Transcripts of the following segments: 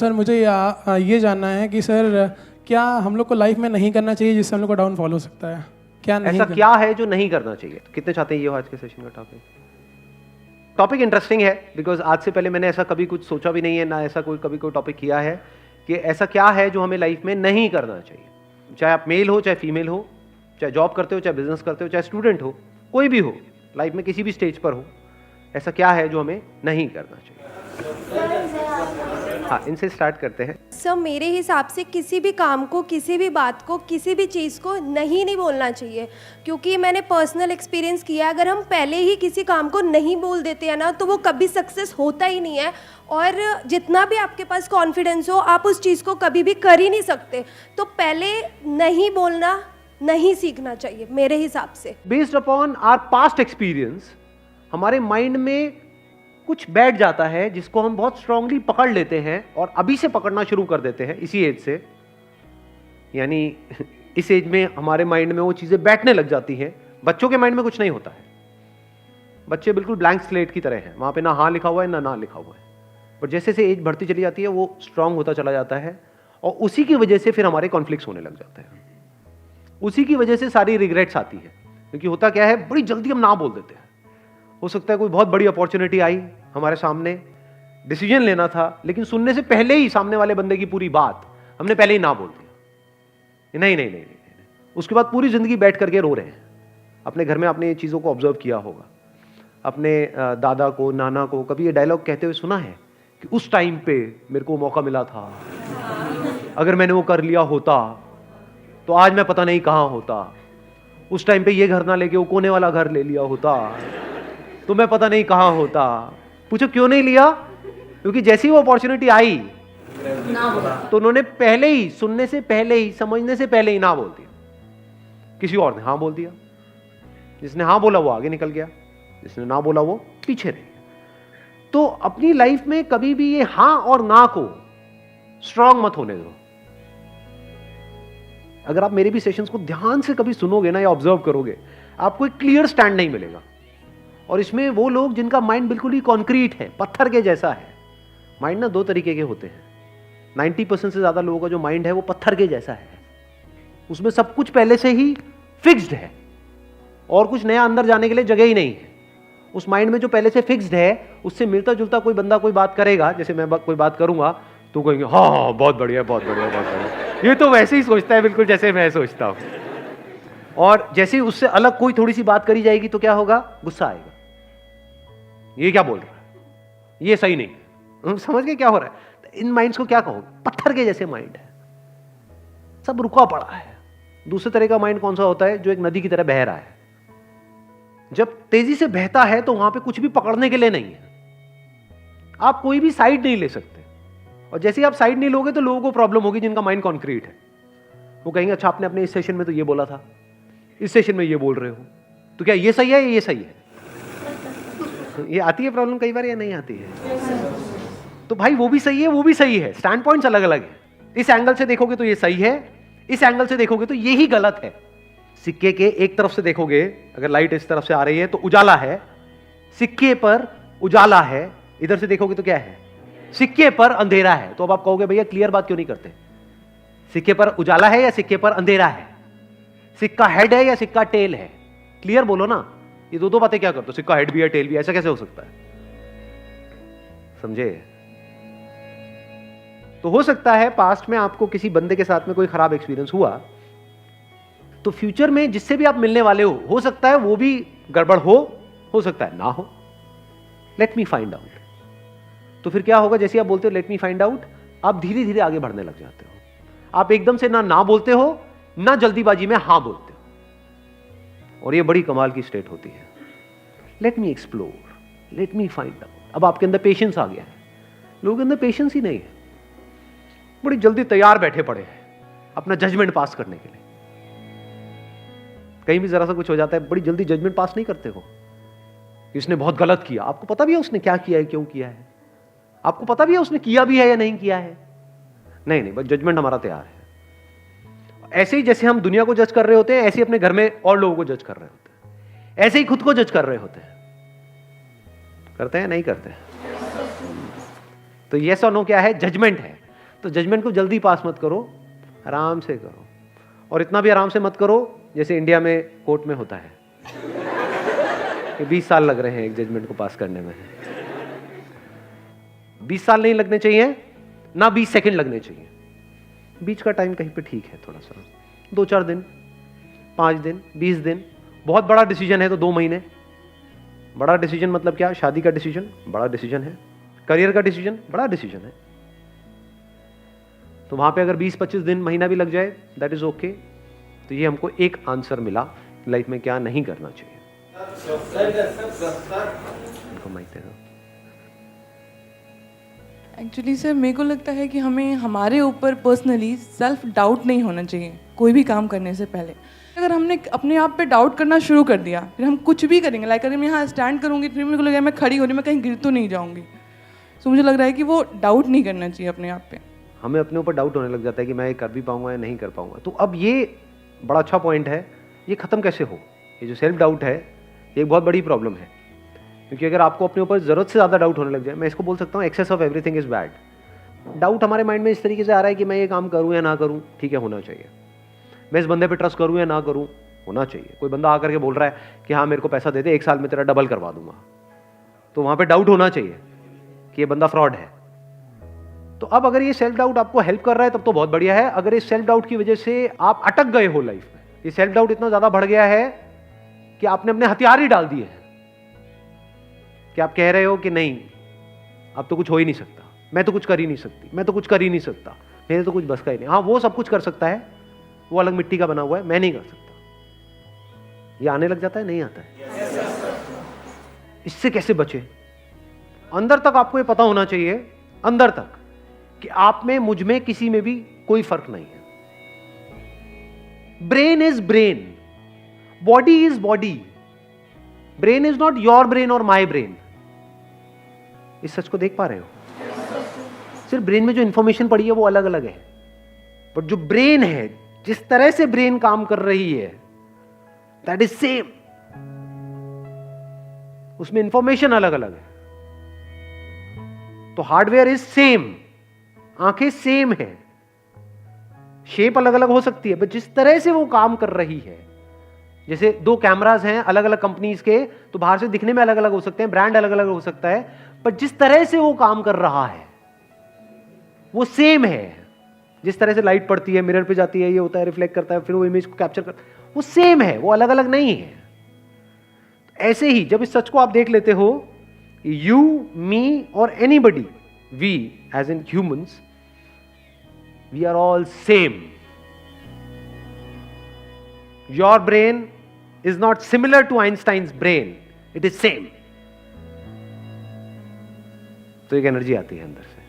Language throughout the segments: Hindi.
सर मुझे ये जानना है कि सर क्या हम लोग को लाइफ में नहीं करना चाहिए जिससे हम लोग को डाउनफॉल हो सकता है? क्या नहीं ऐसा क्या है जो नहीं करना चाहिए? तो कितने चाहते हैं ये हो आज के सेशन का टॉपिक इंटरेस्टिंग है, बिकॉज आज से पहले मैंने ऐसा कभी कुछ सोचा भी नहीं है, ना ऐसा कभी कोई टॉपिक किया है कि ऐसा क्या है जो हमें लाइफ में नहीं करना चाहिए। चाहे आप मेल हो, चाहे फीमेल हो, चाहे जॉब करते हो, चाहे बिजनेस करते हो, चाहे स्टूडेंट हो, कोई भी हो, लाइफ में किसी भी स्टेज पर हो, ऐसा क्या है जो हमें नहीं करना चाहिए? हाँ, इनसे स्टार्ट करते हैं। सर मेरे हिसाब से किसी भी काम को, किसी भी बात को, किसी भी चीज़ को नहीं बोलना चाहिए, क्योंकि मैंने पर्सनल एक्सपीरियंस किया है, अगर हम पहले ही किसी काम को नहीं बोल देते हैं ना तो वो कभी सक्सेस होता ही नहीं है, और जितना भी आपके पास कॉन्फिडेंस हो आप उस चीज़ को कभी भी कर ही नहीं सकते। तो पहले नहीं बोलना नहीं सीखना चाहिए मेरे हिसाब से। Based upon our past experience हमारे माइंड में कुछ बैठ जाता है जिसको हम बहुत स्ट्रांगली पकड़ लेते हैं और अभी से पकड़ना शुरू कर देते हैं इसी एज से, यानी इस एज में हमारे माइंड में वो चीजें बैठने लग जाती हैं। बच्चों के माइंड में कुछ नहीं होता है, बच्चे बिल्कुल ब्लैंक स्लेट की तरह हैं, वहां पे ना हाँ लिखा हुआ है ना लिखा हुआ है, पर जैसे जैसे एज बढ़ती चली जाती है वो स्ट्रांग होता चला जाता है और उसी की वजह से फिर हमारे कॉन्फ्लिक्ट्स होने लग जाते हैं, उसी की वजह से सारी रिग्रेट्स आती है। क्योंकि होता क्या है, बड़ी जल्दी हम ना बोल देते हैं। हो सकता है कोई बहुत बड़ी अपॉर्चुनिटी आई हमारे सामने, डिसीजन लेना था, लेकिन सुनने से पहले ही सामने वाले बंदे की पूरी बात हमने पहले ही ना बोल दिया। नहीं। उसके बाद पूरी जिंदगी बैठ करके रो रहे हैं। अपने घर में आपने चीज़ों को ऑब्जर्व किया होगा, अपने दादा को, नाना को कभी ये डायलॉग कहते हुए सुना है कि उस टाइम पे मेरे को मौका मिला था, अगर मैंने वो कर लिया होता तो आज मैं पता नहीं कहाँ होता, उस टाइम पे ये घर ना लेके वो कोने वाला घर ले लिया होता तो मैं पता नहीं कहाँ होता। पूछो क्यों नहीं लिया? क्योंकि जैसी वो अपॉर्चुनिटी आई तो उन्होंने पहले ही, सुनने से पहले ही, समझने से पहले ही ना बोल दिया। किसी और ने हाँ बोल दिया, जिसने हाँ बोला वो आगे निकल गया, जिसने ना बोला वो पीछे रह गया। तो अपनी लाइफ में कभी भी ये हाँ और ना को स्ट्रांग मत होने दो। अगर आप मेरे भी सेशंस को ध्यान से कभी सुनोगे ना या ऑब्जर्व करोगे, आपको एक क्लियर स्टैंड नहीं मिलेगा। और इसमें वो लोग जिनका माइंड बिल्कुल ही कॉन्क्रीट है, पत्थर के जैसा है। माइंड ना दो तरीके के होते हैं, 90% से ज्यादा लोगों का जो माइंड है वो पत्थर के जैसा है, उसमें सब कुछ पहले से ही फिक्स्ड है और कुछ नया अंदर जाने के लिए जगह ही नहीं है। उस माइंड में जो पहले से फिक्स्ड है उससे मिलता जुलता कोई बंदा कोई बात करेगा, जैसे मैं कोई बात करूंगा तो कहेंगे हाँ बहुत बढ़िया बहुत बढ़िया बहुत बढ़िया, ये तो वैसे ही सोचता है बिल्कुल जैसे मैं सोचता हूं। और जैसे ही उससे अलग कोई थोड़ी सी बात करी जाएगी तो क्या होगा, गुस्सा आएगा, ये क्या बोल रहा है, ये सही नहीं। समझ गए क्या हो रहा है? इन माइंड्स को क्या कहो, पत्थर के जैसे माइंड है, सब रुका पड़ा है। दूसरे तरह का माइंड कौन सा होता है, जो एक नदी की तरह बह रहा है। जब तेजी से बहता है तो वहां पे कुछ भी पकड़ने के लिए नहीं है, आप कोई भी साइड नहीं ले सकते। और जैसे ही आप साइड नहीं लोगे तो लोगों को प्रॉब्लम होगी जिनका माइंड कॉन्क्रीट है। वो कहेंगे अच्छा आपने अपने इस सेशन में तो ये बोला था, इस सेशन में ये बोल रहे हो, तो क्या ये सही है या ये सही है? ये आती है प्रॉब्लम कई बार या नहीं आती है? तो भाई वो भी सही है, वो भी सही है, स्टैंड पॉइंट्स अलग अलग है। इस एंगल से देखोगे तो ये सही है, इस एंगल से देखोगे तो ये ही गलत है। सिक्के के एक तरफ से देखोगे, अगर लाइट इस तरफ से आ रही है तो उजाला है, सिक्के पर उजाला है, इधर से देखोगे तो क्या है, सिक्के पर अंधेरा है। तो अब आप कहोगे भैया क्लियर बात क्यों नहीं करते, सिक्के पर उजाला है या सिक्के पर अंधेरा है, सिक्का हेड है या सिक्का टेल है, क्लियर बोलो ना। ये दो बातें क्या करते हो, सिक्का हेड भी है टेल भी, ऐसा कैसे हो सकता है? समझे? तो हो सकता है पास्ट में आपको किसी बंदे के साथ में कोई खराब एक्सपीरियंस हुआ, तो फ्यूचर में जिससे भी आप मिलने वाले हो सकता है वो भी गड़बड़ हो सकता है ना हो। Let me find out. तो फिर क्या होगा, जैसे आप बोलते हो लेट मी फाइंड आउट, आप धीरे धीरे आगे बढ़ने लग जाते हो। आप एकदम से ना बोलते हो, ना जल्दीबाजी में हां बोलते हो, और ये बड़ी कमाल की स्टेट होती है। Let me explore, let me find out. अब आपके अंदर पेशेंस आ गया है। लोगों के अंदर पेशेंस ही नहीं है, बड़ी जल्दी तैयार बैठे पड़े हैं अपना जजमेंट पास करने के लिए। कहीं भी जरा सा कुछ हो जाता है, बड़ी जल्दी जजमेंट पास नहीं करते हो कि उसने बहुत गलत किया। आपको पता भी है उसने क्या किया है, क्यों किया है, आपको पता भी है उसने किया भी है या नहीं किया है। नहीं, बस जजमेंट हमारा तैयार है। ऐसे ही जैसे हम दुनिया को जज कर रहे होते हैं, ऐसे ही अपने घर में और लोगों को जज कर रहे होते हैं, ऐसे ही खुद को जज कर रहे होते हैं। करते हैं नहीं करते हैं? तो यस और नो क्या है, जजमेंट है। तो जजमेंट को जल्दी पास मत करो, आराम से करो, और इतना भी आराम से मत करो जैसे इंडिया में कोर्ट में होता है कि 20 साल लग रहे हैं एक जजमेंट को पास करने में। 20 साल नहीं लगने चाहिए, ना 20 सेकंड लगने चाहिए, बीच का टाइम कहीं पे ठीक है, थोड़ा सा 2-4 दिन, 5 दिन, 20 दिन। बहुत बड़ा डिसीजन है तो 2 महीने। बड़ा डिसीजन मतलब क्या? शादी का डिसीजन बड़ा डिसीजन है, करियर का डिसीजन बड़ा डिसीजन है, तो वहां पे अगर 20-25 दिन, महीना भी लग जाए, दैट इज ओके। तो ये हमको एक आंसर मिला लाइफ में क्या नहीं करना चाहिए। एक्चुअली सर मेरे को लगता है कि हमें हमारे ऊपर पर्सनली सेल्फ डाउट नहीं होना चाहिए कोई भी काम करने से पहले। अगर हमने अपने आप पे डाउट करना शुरू कर दिया, फिर हम कुछ भी करेंगे, लाइक अगर मैं यहाँ स्टैंड करूँगी फिर मेरे को लगेगा मैं खड़ी हो रही, मैं कहीं गिर तो नहीं जाऊँगी। सो मुझे लग रहा है कि वो डाउट नहीं करना चाहिए अपने आप पे। हमें अपने ऊपर डाउट होने लग जाता है कि मैं ये कर भी पाऊंगा या नहीं कर पाऊंगा। तो अब ये बड़ा अच्छा पॉइंट है, ये ख़त्म कैसे हो? ये जो सेल्फ डाउट है ये एक बहुत बड़ी प्रॉब्लम है, क्योंकि अगर आपको अपने ऊपर ज़रूरत से ज़्यादा डाउट होने लग जाए, मैं इसको बोल सकता हूँ excess of everything is bad. Doubt हमारे माइंड में इस तरीके से आ रहा है कि मैं ये काम करूँ या ना करूँ, ठीक है, होना चाहिए। मैं इस बंदे पे ट्रस्ट करूँ या ना करूँ, होना चाहिए। कोई बंदा आकर के बोल रहा है कि हाँ मेरे को पैसा दे दे, 1 साल में तेरा डबल करवा दूंगा, तो वहाँ पे डाउट होना चाहिए कि ये बंदा फ्रॉड है। तो अब अगर ये सेल्फ डाउट आपको हेल्प कर रहा है तब तो बहुत बढ़िया है। अगर इस सेल्फ डाउट की वजह से आप अटक गए हो लाइफ में, ये सेल्फ डाउट इतना ज्यादा बढ़ गया है कि आपने अपने हथियार ही डाल दिए हैं, कि आप कह रहे हो कि नहीं अब तो कुछ हो ही नहीं सकता, मैं तो कुछ कर ही नहीं सकती, मैं तो कुछ कर ही नहीं सकता, मेरे तो कुछ बस का ही नहीं। हाँ वो सब कुछ कर सकता है, वो अलग मिट्टी का बना हुआ है, मैं नहीं कर सकता। ये आने लग जाता है, नहीं आता है। इससे कैसे बचे? अंदर तक आपको ये पता होना चाहिए, अंदर तक, कि आप में, मुझ में, किसी में भी कोई फर्क नहीं है। Brain is brain, body is body, brain is not your brain और माई ब्रेन। इस सच को देख पा रहे हो? सिर्फ ब्रेन में जो इंफॉर्मेशन पड़ी है वो अलग अलग है, बट जो ब्रेन है, जिस तरह से ब्रेन काम कर रही है, दैट इज सेम। उसमें इंफॉर्मेशन अलग अलग है। तो हार्डवेयर इज सेम, आंखें सेम है, शेप अलग अलग हो सकती है, बट जिस तरह से वो काम कर रही है, जैसे 2 कैमरास हैं अलग अलग कंपनीज के, तो बाहर से दिखने में अलग अलग हो सकते हैं, ब्रांड अलग अलग हो सकता है, पर जिस तरह से वो काम कर रहा है वो सेम है। जिस तरह से लाइट पड़ती है, मिरर पे जाती है, ये होता है, रिफ्लेक्ट करता है, फिर वो इमेज को कैप्चर करता है, वो सेम है, वो अलग अलग नहीं है। ऐसे ही जब इस सच को आप देख लेते हो, यू, मी और anybody, we as in humans, we are all same. Your brain is not similar to Einstein's brain, it is same. तो एक एनर्जी आती है अंदर से।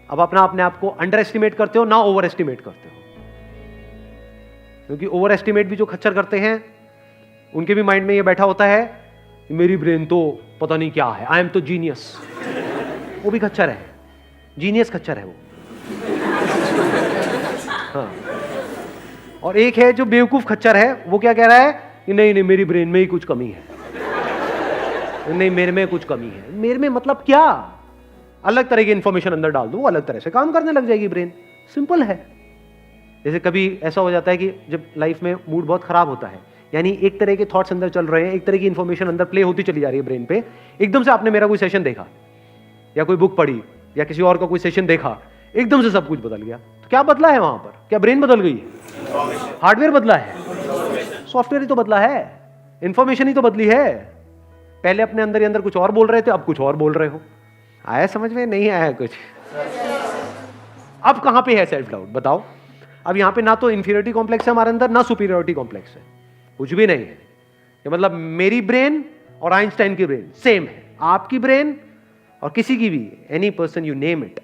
अब अपने आप को अंडर एस्टिमेट करते हो ना ओवर एस्टिमेट करते हो, क्योंकि ओवर एस्टिमेट भी जो खच्चर करते हैं उनके भी माइंड में ये बैठा होता है कि मेरी ब्रेन तो पता नहीं क्या है, आई एम तो जीनियस। वो भी खच्चर है, जीनियस खच्चर है वो। हाँ। और एक है जो बेवकूफ खच्चर है, वो क्या कह रहा है कि नहीं नहीं मेरी ब्रेन में ही कुछ कमी है, नहीं मेरे में कुछ कमी है। मेरे में मतलब क्या? अलग तरह की इंफॉर्मेशन अंदर डाल दो, वो अलग तरह से काम करने लग जाएगी ब्रेन। सिंपल है। जैसे कभी ऐसा हो जाता है कि जब लाइफ में मूड बहुत खराब होता है, यानी एक तरह के थॉट्स अंदर चल रहे हैं, एक तरह की इंफॉर्मेशन अंदर प्ले होती चली जा रही है ब्रेन पे, एकदम से आपने मेरा कोई सेशन देखा या कोई बुक पढ़ी या किसी और का कोई सेशन देखा, एकदम से सब कुछ बदल गया। तो क्या बदला है वहां पर? क्या ब्रेन बदल गई है? हार्डवेयर बदला है, सॉफ्टवेयर ही तो बदला है, इंफॉर्मेशन ही तो बदली है। पहले अपने अंदर ही अंदर कुछ और बोल रहे थे, अब कुछ और बोल रहे हो। आया समझ में? नहीं आया कुछ? अब कहां पे है सेल्फ डाउट बताओ? अब यहां पे ना तो इंफीरियरिटी कॉम्प्लेक्स है हमारे अंदर, ना सुपीरियरिटी कॉम्प्लेक्स है, कुछ भी नहीं है। ये मतलब मेरी ब्रेन और आइंस्टाइन की ब्रेन सेम है, आपकी ब्रेन और किसी की भी, any person you name it,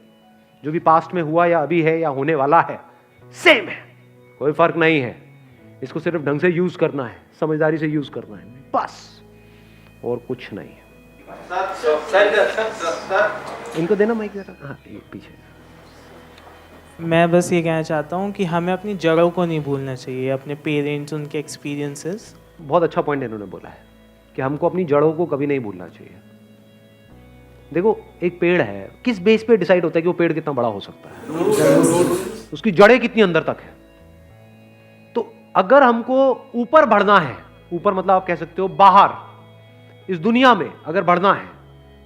जो भी पास्ट में हुआ या अभी है या होने वाला है, सेम है, कोई फर्क नहीं है। इसको सिर्फ ढंग से यूज करना है, समझदारी से यूज करना है, बस, और कुछ नहीं है। इनको देना माइक जरा। हाँ पीछे। मैं बस ये कहना चाहता हूँ कि हमें अपनी जड़ों को नहीं भूलना चाहिए, अपने पेरेंट्स, उनके एक्सपीरियंसेस। बहुत अच्छा पॉइंट इन्होंने बोला है कि हमको अपनी जड़ों को कभी नहीं भूलना चाहिए। देखो एक पेड़ है, किस बेस पे डिसाइड होता है कि वो पेड़ कितना बड़ा हो सकता है? उसकी जड़ें कितनी अंदर तक है। तो अगर हमको ऊपर बढ़ना है, ऊपर मतलब आप कह सकते हो बाहर इस दुनिया में अगर बढ़ना है,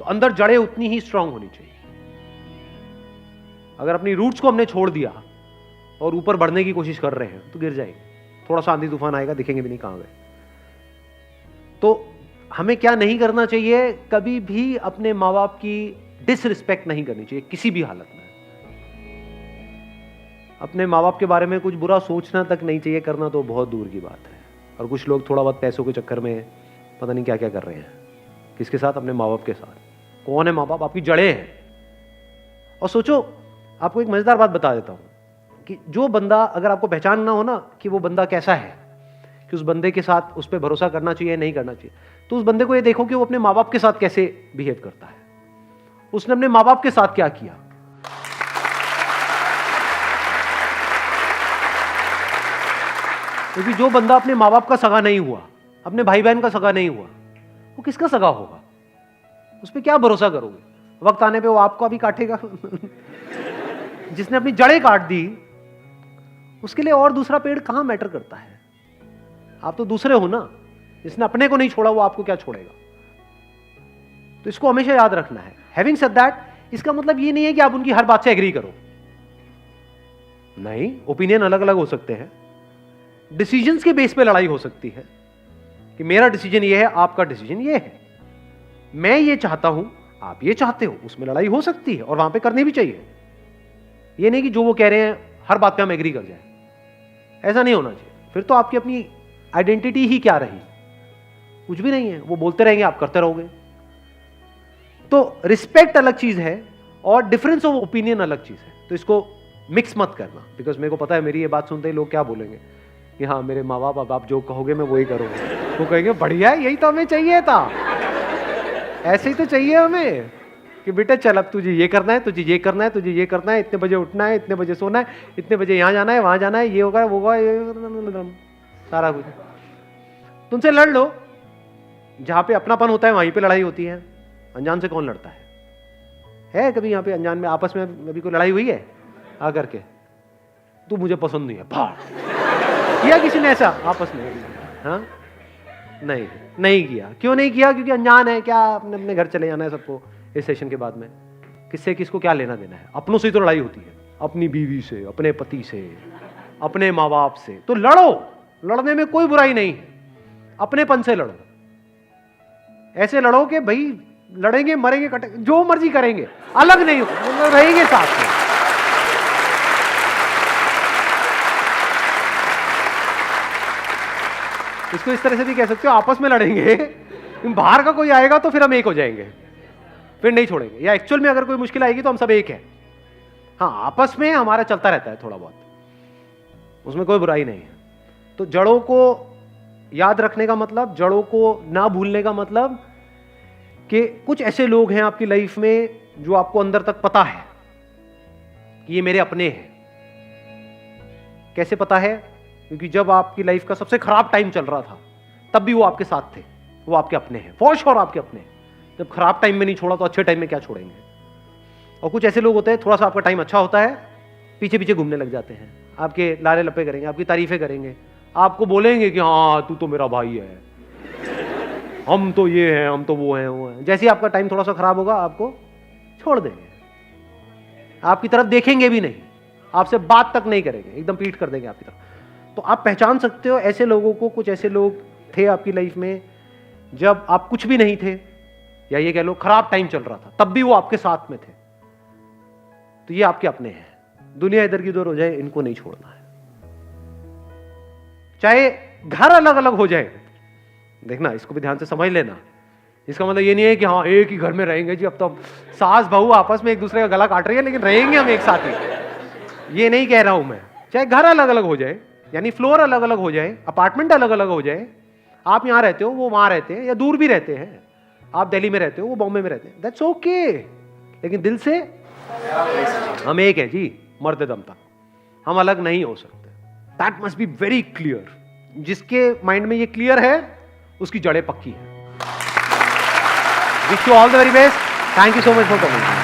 तो अंदर जड़ें उतनी ही स्ट्रांग होनी चाहिए। अगर अपनी रूट्स को हमने छोड़ दिया और ऊपर बढ़ने की कोशिश कर रहे हैं तो गिर जाएंगे। थोड़ा सा आंधी तूफान आएगा, दिखेंगे भी नहीं कहां गए। तो हमें क्या नहीं करना चाहिए, कभी भी अपने माँ बाप की डिसरिस्पेक्ट नहीं करनी चाहिए किसी भी हालत में। अपने माँ बाप के बारे में कुछ बुरा सोचना तक नहीं चाहिए, करना तो बहुत दूर की बात है। और कुछ लोग थोड़ा बहुत पैसों के चक्कर में पता नहीं क्या क्या कर रहे हैं। किसके साथ? अपने माँ बाप के साथ। कौन है माँ बाप? आपकी जड़ें हैं। और सोचो, आपको एक मजेदार बात बता देता हूं कि जो बंदा, अगर आपको पहचानना हो ना कि वो बंदा कैसा है, कि उस बंदे के साथ उस पर भरोसा करना चाहिए नहीं करना चाहिए, तो उस बंदे को ये देखो कि वो अपने माँ बाप के साथ कैसे बिहेव करता है। उसने अपने माँ बाप के साथ क्या किया। क्योंकि जो बंदा अपने माँ बाप का सगा नहीं हुआ, अपने भाई बहन का सगा नहीं हुआ, वो किसका सगा होगा? उस पर क्या भरोसा करोगे? वक्त आने पे वो आपको भी काटेगा। जिसने अपनी जड़ें काट दी, उसके लिए और दूसरा पेड़ कहां मैटर करता है? आप तो दूसरे हो ना। जिसने अपने को नहीं छोड़ा वो आपको क्या छोड़ेगा? तो इसको हमेशा याद रखना है। हैविंग सेड दैट, इसका मतलब ये नहीं है कि आप उनकी हर बात से एग्री करो। नहीं, ओपिनियन अलग अलग हो सकते हैं। डिसीजंस के बेस पे लड़ाई हो सकती है कि मेरा डिसीजन ये है, आपका डिसीजन ये है, मैं ये चाहता हूं, आप ये चाहते हो। उसमें लड़ाई हो सकती है और वहां पे करनी भी चाहिए। ये नहीं कि जो वो कह रहे हैं हर बात पे हम एग्री कर जाए। ऐसा नहीं होना चाहिए। फिर तो आपकी अपनी आइडेंटिटी ही क्या रही? कुछ भी नहीं है। वो बोलते रहेंगे, आप करते रहोगे। तो रिस्पेक्ट अलग चीज है और डिफरेंस ऑफ ओपिनियन अलग चीज है। तो इसको मिक्स मत करना। बिकॉज मेरे को पता है मेरी ये बात सुनते ही लोग क्या बोलेंगे कि हाँ, मेरे माँ बाप, अब आप जो कहोगे मैं वही करूंगा। वो कहेंगे बढ़िया है, यही तो हमें चाहिए था। ऐसे ही तो चाहिए हमें कि बेटा चल, अब तुझे ये करना है, तुझे ये करना है, तुझे ये करना है, इतने बजे उठना है, इतने बजे सोना है, इतने बजे यहाँ जाना है, वहां जाना है, ये होगा वो होगा, ये सारा कुछ। तुमसे लड़ लो। जहां पे अपनापन होता है वहीं पे लड़ाई होती है। अनजान से कौन लड़ता है कभी यहाँ पे अनजान में आपस में अभी कोई लड़ाई हुई है आकर के? तू मुझे पसंद नहीं है, भाड़ किया किसी ने ऐसा आपस में? हाँ, नहीं किया। क्यों नहीं किया? क्योंकि अनजान है। क्या अपने अपने घर चले जाना है सबको इस सेशन के बाद में? किससे किसको क्या लेना देना है? अपनों से ही तो लड़ाई होती है, अपनी बीवी से, अपने पति से, अपने माँ बाप से। तो लड़ो, लड़ने में कोई बुराई नहीं है। अपनेपन से लड़ो। ऐसे लड़ो कि भाई लड़ेंगे, मरेंगे, कटेंगे, जो मर्जी करेंगे, अलग नहीं हो, रहेंगे साथ में। इसको इस तरह से भी कह सकते हो, आपस में लड़ेंगे, बाहर का कोई आएगा तो फिर हम एक हो जाएंगे, फिर नहीं छोड़ेंगे। या एक्चुअल में अगर कोई मुश्किल आएगी तो हम सब एक है। हाँ, आपस में हमारा चलता रहता है थोड़ा बहुत, उसमें कोई बुराई नहीं है। तो जड़ों को याद रखने का मतलब, जड़ों को ना भूलने का मतलब कि कुछ ऐसे लोग हैं आपकी लाइफ में जो आपको अंदर तक पता है कि ये मेरे अपने हैं। कैसे पता है? क्योंकि जब आपकी लाइफ का सबसे खराब टाइम चल रहा था तब भी वो आपके साथ थे, वो आपके अपने हैं, फॉर श्योर आपके अपने हैं। जब खराब टाइम में नहीं छोड़ा तो अच्छे टाइम में क्या छोड़ेंगे? और कुछ ऐसे लोग होते हैं, थोड़ा सा आपका टाइम अच्छा होता है, पीछे पीछे घूमने लग जाते हैं, आपके लारे लपे करेंगे, आपकी तारीफें करेंगे, आपको बोलेंगे कि हाँ तू तो मेरा भाई है, हम तो ये हैं, हम तो वो हैं। जैसे ही आपका टाइम थोड़ा सा खराब होगा आपको छोड़ देंगे, आपकी तरफ देखेंगे भी नहीं, आपसे बात तक नहीं करेंगे, एकदम पीठ कर देंगे आपकी तरफ। तो आप पहचान सकते हो ऐसे लोगों को। कुछ ऐसे लोग थे आपकी लाइफ में जब आप कुछ भी नहीं थे, या ये कह लो खराब टाइम चल रहा था, तब भी वो आपके साथ में थे। तो ये आपके अपने हैं। दुनिया इधर की उधर हो जाए, इनको नहीं छोड़ना है। चाहे घर अलग अलग हो जाए, देखना, इसको भी ध्यान से समझ लेना। इसका मतलब ये नहीं है कि हाँ एक ही घर में रहेंगे जी, अब तो सास बहू आपस में एक दूसरे का गला काट रही है लेकिन रहेंगे हम एक साथ ही, ये नहीं कह रहा हूं मैं। चाहे घर अलग अलग हो जाए, यानी फ्लोर अलग अलग हो जाए, अपार्टमेंट अलग अलग हो जाए, आप यहां रहते हो वो वहां रहते हैं, या दूर भी रहते हैं, आप दिल्ली में रहते हो वो बॉम्बे में रहते हैं, दैट्स ओके। लेकिन दिल से हम एक है जी, मरते दम तक हम अलग नहीं हो सकते। That must be very clear. जिसके माइंड में ये क्लियर है उसकी जड़ें पक्की है। Wish you all the very best. Thank you so much for coming.